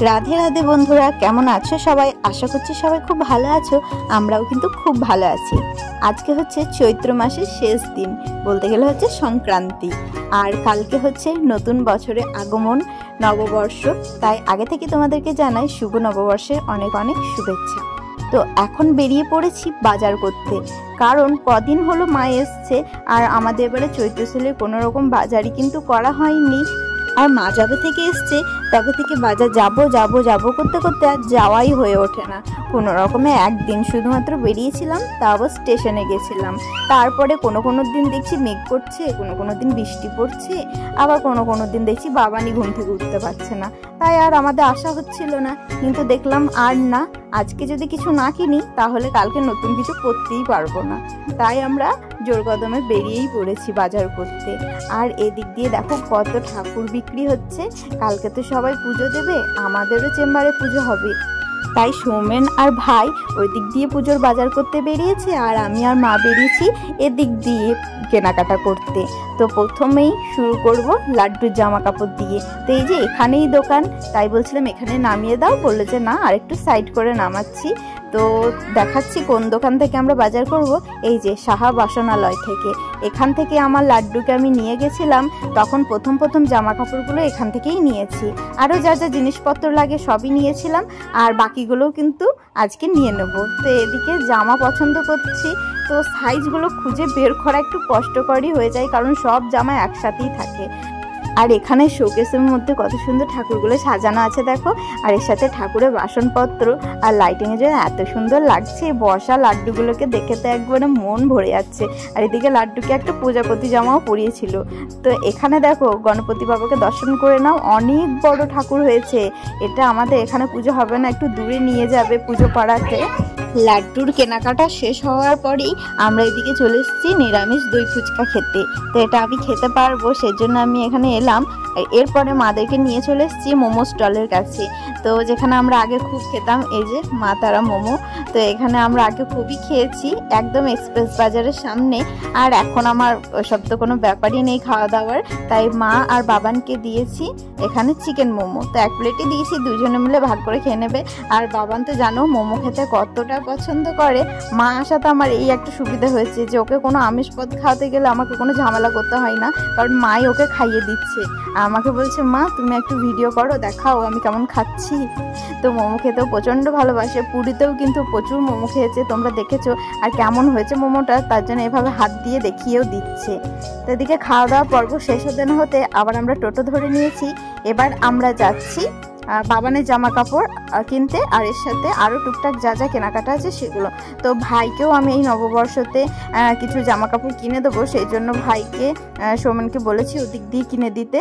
রাধে রাধে বন্ধুরা, কেমন আছো সবাই? আশা করছি সবাই খুব ভালো আছো। আমরাও কিন্তু খুব ভালো আছি। আজকে হচ্ছে চৈত্র মাসের শেষ দিন, বলতে গেলে হচ্ছে সংক্রান্তি, আর কালকে হচ্ছে নতুন বছরের আগমন, নববর্ষ। তাই আগে থেকে তোমাদেরকে জানাই শুভ নববর্ষের অনেক অনেক শুভেচ্ছা। তো এখন বেরিয়ে পড়েছি বাজার করতে, কারণ কদিন হলো মা এসছে আর আমাদের এবারে চৈত্র সেলে কোনো রকম বাজারই কিন্তু করা হয়নি। আর মা যবে থেকে এসছে তবে থেকে বাজার যাব করতে করতে আর যাওয়াই হয়ে ওঠে না। কোনো রকমে একদিন শুধুমাত্র বেরিয়েছিলাম, তা আবার স্টেশনে গেছিলাম। তারপরে কোনো দিন দেখছি মেঘ করছে, কোনো দিন বৃষ্টি পড়ছে, আবার কোনো দিন দেখছি বাবানি ঘুম থেকে উঠতে পারছে না। তাই আর আমাদের আশা হচ্ছিল না, কিন্তু দেখলাম আর না, আজকে যদি কিছু না কিনি তাহলে কালকে নতুন কিছু করতেই পারবো না। তাই আমরা জোর কদমে বেরিয়েই পড়েছি বাজার করতে। আর এদিক দিয়ে দেখো কত ঠাকুর বিক্রি হচ্ছে। কালকে তো সবাই পুজো দেবে, আমাদেরও চেম্বারে পুজো হবে। তাই সৌমেন আর ভাই ওই দিক দিয়ে পুজোর বাজার করতে বেরিয়েছে, আর আমি আর মা বেরিয়েছি এদিক দিয়ে কেনাকাটা করতে। তো প্রথমেই শুরু করব লাড্ডুর জামা কাপড় দিয়ে। তো এই যে এখানেই দোকান, তাই বলছিলাম এখানে নামিয়ে দাও, বললো যে না, আর একটু সাইড করে নামাচ্ছি। তো দেখাচ্ছি কোন দোকান থেকে আমরা বাজার করব। এই যে সাহা বাসনালয় থেকে। এখান থেকে আমার লাড্ডুকে আমি নিয়ে গেছিলাম, তখন প্রথম জামা কাপড়গুলো এখান থেকেই নিয়েছি। আরও যা যা জিনিসপত্র লাগে সবই নিয়েছিলাম, আর বাকিগুলোও কিন্তু আজকে নিয়ে নেব। তো এদিকে জামা পছন্দ করছি, তো সাইজগুলো খুঁজে বের করা একটু কষ্টকরই হয়ে যায়, কারণ সব জামা একসাথেই থাকে। আর এখানে শোকেসের মধ্যে কত সুন্দর ঠাকুরগুলো সাজানো আছে দেখো, আর এর সাথে ঠাকুরের বাসনপত্র আর লাইটিংয়ের জন্য এত সুন্দর লাগছে। বর্ষা লাড্ডুগুলোকে দেখে তো একবারে মন ভরে যাচ্ছে। আর এদিকে লাড্ডুকে একটা প্রজাপতি জামাও পরিয়েছিল। তো এখানে দেখো গণপতি বাবাকে দর্শন করে নাও, অনেক বড় ঠাকুর হয়েছে। এটা আমাদের এখানে পুজো হবে না, একটু দূরে নিয়ে যাবে পুজো করাতে। লাড্ডুর কেনাকাটা শেষ হওয়ার পরেই আমরা এদিকে চলে এসেছি নিরামিষ দই ফুচকা খেতে। তো এটা আমি খেতে পারবো, সেজন্য আমি এখানে এলাম। এরপরে মাদেরকে নিয়ে চলে এসেছি মোমো স্টলের কাছে। তো যেখানে আমরা আগে খুব খেতাম, এই যে মা তারা মোমো। তো এখানে আমরা আগে খুবই খেয়েছি, একদম এক্সপ্রেস বাজারের সামনে। আর এখন আমার ওসব তো কোনো ব্যাপারই নেই খাওয়া দাওয়ার, তাই মা আর বাবানকে দিয়েছি এখানে চিকেন মোমো। তো এক প্লেটই দিয়েছি, দুজনে মিলে ভাগ করে খেয়ে নেবে। আর বাবান তো জানো মোমো খেতে কতটা পছন্দ করে। মা আসাতে আমার এই একটা সুবিধা হয়েছে যে ওকে কোনো আমিষ পদ খাওয়াতে গেলে আমাকে কোনো ঝামেলা করতে হয় না, কারণ মাই ওকে খাইয়ে দিচ্ছে। আমাকে বলছে মা তুমি একটু ভিডিও করো, দেখাও আমি কেমন খাচ্ছি। তো মোমো খেতেও প্রচণ্ড ভালোবাসে, পুরীতেও কিন্তু প্রচুর মোমো খেয়েছে, তোমরা দেখেছো। আর কেমন হয়েছে মোমোটা তার জন্য এভাবে হাত দিয়ে দেখিয়েও দিচ্ছে। তো এদিকে খাওয়া দাওয়া পর্ব শেষ হতে না হতে আবার আমরা টোটো ধরে নিয়েছি। এবার আমরা যাচ্ছি বাবানের জামা কাপড় কিনতে, আর এর সাথে আরও টুকটাক যা যা কেনাকাটা আছে সেগুলো। তো ভাইকেও আমি এই নববর্ষতে কিছু জামা কাপড় কিনে দেবো, সেই জন্য ভাইকে সৌমেনকে বলেছি ওদিক দিয়ে কিনে দিতে,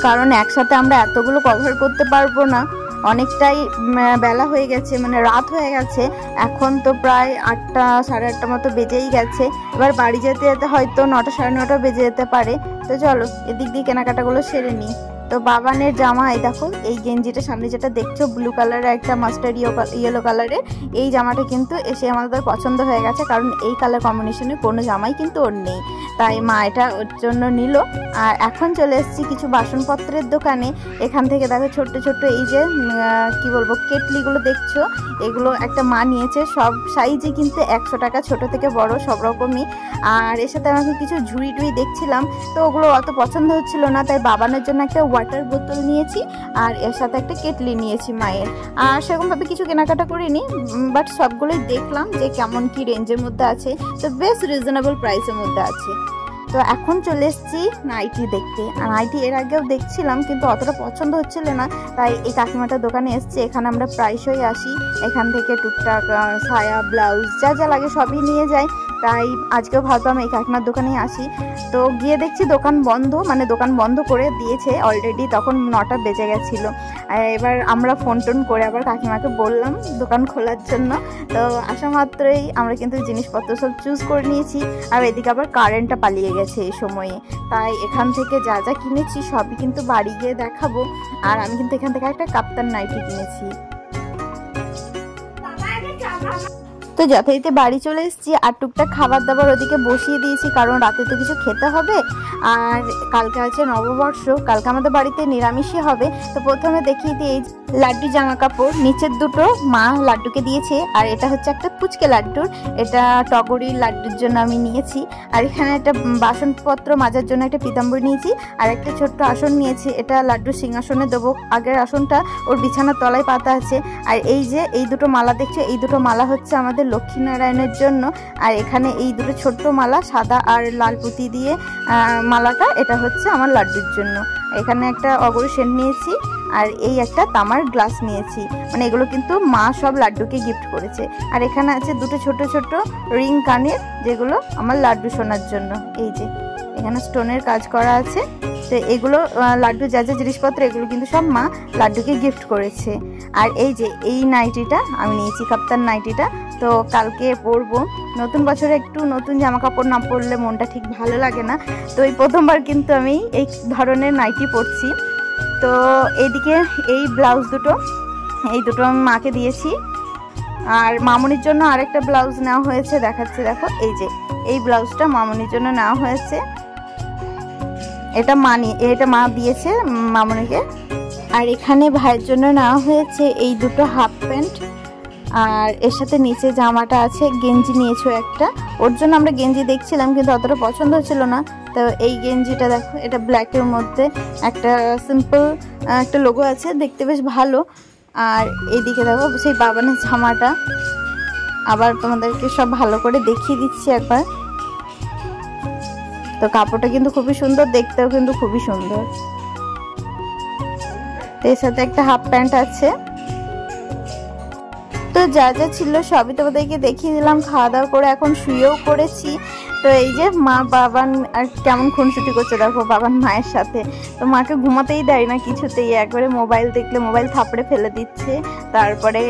কারণ একসাথে আমরা এতগুলো কভার করতে পারবো না। অনেকটাই বেলা হয়ে গেছে, মানে রাত হয়ে গেছে। এখন তো প্রায় 8টা সাড়ে 8টা মতো বেজেই গেছে। এবার বাড়ি যেতে যেতে হয়তো 9টা সাড়ে 9টা বেজে যেতে পারে। তো চলো এদিক দিয়ে কেনাকাটাগুলো সেরে নিই। তো বাবানের জামা, এই দেখো এই গেঞ্জিটা সামনে যেটা দেখছো ব্লু কালারের একটা মাস্টার্ড ইয়েলো কালারের, এই জামাটা কিন্তু এসে আমাদের পছন্দ হয়ে গেছে, কারণ এই কালার কম্বিনেশনে কোনো জামাই কিন্তু ওর নেই। তাই মা এটা ওর জন্য নিল। আর এখন চলে এসেছি কিছু বাসনপত্রের দোকানে। এখান থেকে দেখো ছোট্ট এই যে কি বলবো কেটলিগুলো দেখছো, এগুলো একটা মা নিয়েছে। সব সাইজই কিন্তু 100 টাকা, ছোট থেকে বড় সব রকমই। আর এর সাথে আমি কিছু ঝুড়ি টুড়ি দেখছিলাম, তো ওগুলো অত পছন্দ হচ্ছিল না, তাই বাবানের জন্য একটা ওয়াটার বোতল নিয়েছি, আর এর সাথে একটা কেটলি নিয়েছি মায়ের। আর সেরকমভাবে কিছু কেনাকাটা করিনি, বাট সবগুলোই দেখলাম যে কেমন কি রেঞ্জের মধ্যে আছে। তো বেশ রিজনেবল প্রাইসের মধ্যে আছে। তো এখন চলে এসেছি নাইটি দেখতে। আর নাইটি এর আগেও দেখছিলাম, কিন্তু অতটা পছন্দ হচ্ছিল না, তাই এই কাকিমাটার দোকানে এসেছি। এখানে আমরা প্রায়শই আসি, এখান থেকে টুকটাক সায়া ব্লাউজ যা যা লাগে সবই নিয়ে যাই। তাই আজকেও ভাবলাম এই কাকিমার দোকানেই আসি। তো গিয়ে দেখছি দোকান বন্ধ, মানে দোকান বন্ধ করে দিয়েছে অলরেডি, তখন 9টা বেজে গেছিলো। এবার আমরা ফোন টোন করে আবার কাকিমাকে বললাম দোকান খোলার জন্য। তো আসা মাত্রই আমরা কিন্তু জিনিসপত্র সব চুজ করে নিয়েছি। আর এদিকে আবার কারেন্টটা পালিয়ে গেছে এই সময়ে, তাই এখান থেকে যা যা কিনেছি সবই কিন্তু বাড়ি গিয়ে দেখাবো। আর আমি কিন্তু এখান থেকে একটা কাপ্তান নাইটি কিনেছি। তো যথারীতি বাড়ি চলে এসেছি আর টুকটাক খাবার দাবার ওদিকে বসিয়ে দিয়েছি, কারণ রাতে তো কিছু খেতে হবে। আর কালকে আছে নববর্ষ, কালকে আমাদের বাড়িতে নিরামিষই হবে। তো প্রথমে দেখিয়ে দিই এই লাড্ডু জামা কাপড়, নিচের দুটো মা লাড্ডুকে দিয়েছে, আর এটা হচ্ছে একটা পুচকে লাড্ডুর, এটা টগরির লাড্ডুর জন্য আমি নিয়েছি। আর এখানে একটা বাসনপত্র মাজার জন্য একটা পিতাম্বর নিয়েছি, আর একটা ছোট্ট আসন নিয়েছি, এটা লাড্ডু সিংহাসনে দেবো। আগের আসনটা ওর বিছানার তলায় পাতা আছে। আর এই যে এই দুটো মালা দেখছো, এই দুটো মালা হচ্ছে আমাদের লক্ষ্মীনারায়ণের জন্য। আর এখানে এই দুটো ছোট্ট মালা সাদা আর লাল পুঁতি দিয়ে মালাটা, এটা হচ্ছে আমার লাড্ডুর জন্য। এখানে একটা অগরু সেন্ট নিয়েছি, আর এই একটা তামার গ্লাস নিয়েছি। মানে এগুলো কিন্তু মা সব লাড্ডুকে গিফট করেছে। আর এখানে আছে দুটো ছোট ছোট রিং কানের, যেগুলো আমার লাড্ডু শোনার জন্য। এই যে এখানে স্টোনের কাজ করা আছে। তো এগুলো লাড্ডু যা যা জিনিসপত্র, এগুলো কিন্তু সব মা লাড্ডুকে গিফট করেছে। আর এই যে এই নাইটিটা আমি নিয়েছি, কাপ্তান নাইটিটা, তো কালকে পরবো। নতুন বছরে একটু নতুন জামা কাপড় না পরলে মনটা ঠিক ভালো লাগে না। তো এই প্রথমবার কিন্তু আমি এই ধরনের নাইটি পরছি। তো এইদিকে এই ব্লাউজ দুটো, এই দুটো আমি মাকে দিয়েছি। আর মামনির জন্য আরেকটা ব্লাউজ নেওয়া হয়েছে, দেখাচ্ছে দেখো। এই যে এই ব্লাউজটা মামনির জন্য নেওয়া হয়েছে, এটা মা দিয়েছে মামনিকে। আর এখানে ভাইয়ের জন্য নেওয়া হয়েছে এই দুটো হাফ প্যান্ট, আর এর সাথে নিচে জামাটা আছে। গেঞ্জি নিয়েছো একটা, ওর জন্য আমরা গেঞ্জি দেখছিলাম কিন্তু অতটা পছন্দ হচ্ছিল না। তো এই গেঞ্জিটা দেখো, এটা ব্ল্যাকের মধ্যে একটা সিম্পল একটা লোগো আছে, দেখতে বেশ ভালো। আর এইদিকে দেখো সেই বাবানের জামাটা, আবার তোমাদেরকে সব ভালো করে দেখিয়ে দিচ্ছি একবার। তো কাপড়টা কিন্তু খুবই সুন্দর, দেখতেও কিন্তু খুবই সুন্দর। তো এর সাথে একটা হাফ প্যান্ট আছে। তো যা যা ছিল সবই তোমাদেরকে দেখিয়ে দিলাম। খাওয়া দাওয়া করে এখন শুয়েও পড়েছি। তো এই যে মা বাবান আর কেমন খুনসুটি করছে দেখো বাবান মায়ের সাথে। তো মাকে ঘুমাতেই দেয় না কিছুতেই, একবারে মোবাইল দেখলে মোবাইল থাপড়ে ফেলে দিচ্ছে। তারপরে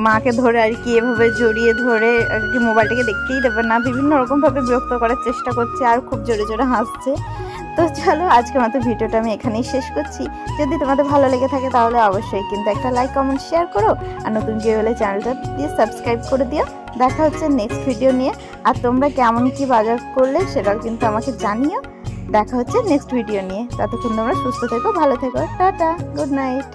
মাকে ধরে আর কি এভাবে জড়িয়ে ধরে আর কি মোবাইলটাকে দেখতেই দেবে না, বিভিন্ন রকমভাবে বিরক্ত করার চেষ্টা করছে, আর খুব জোরে জোরে হাসছে। তো চলো আজকের মতো ভিডিওটা আমি এখানেই শেষ করছি। যদি তোমাদের ভালো লেগে থাকে তাহলে অবশ্যই কিন্তু একটা লাইক কমেন্ট শেয়ার করো, আর নতুন কেউ হলে চ্যানেলটা দিয়ে সাবস্ক্রাইব করে দিও। দেখা হচ্ছে নেক্সট ভিডিও নিয়ে। আর তোমরা কেমন কি বাজার করলে সেটাও কিন্তু আমাকে জানিও। দেখা হচ্ছে নেক্সট ভিডিও নিয়ে। ততক্ষণ তোমরা সুস্থ থেকো, ভালো থেকো, টাটা, গুড নাইট।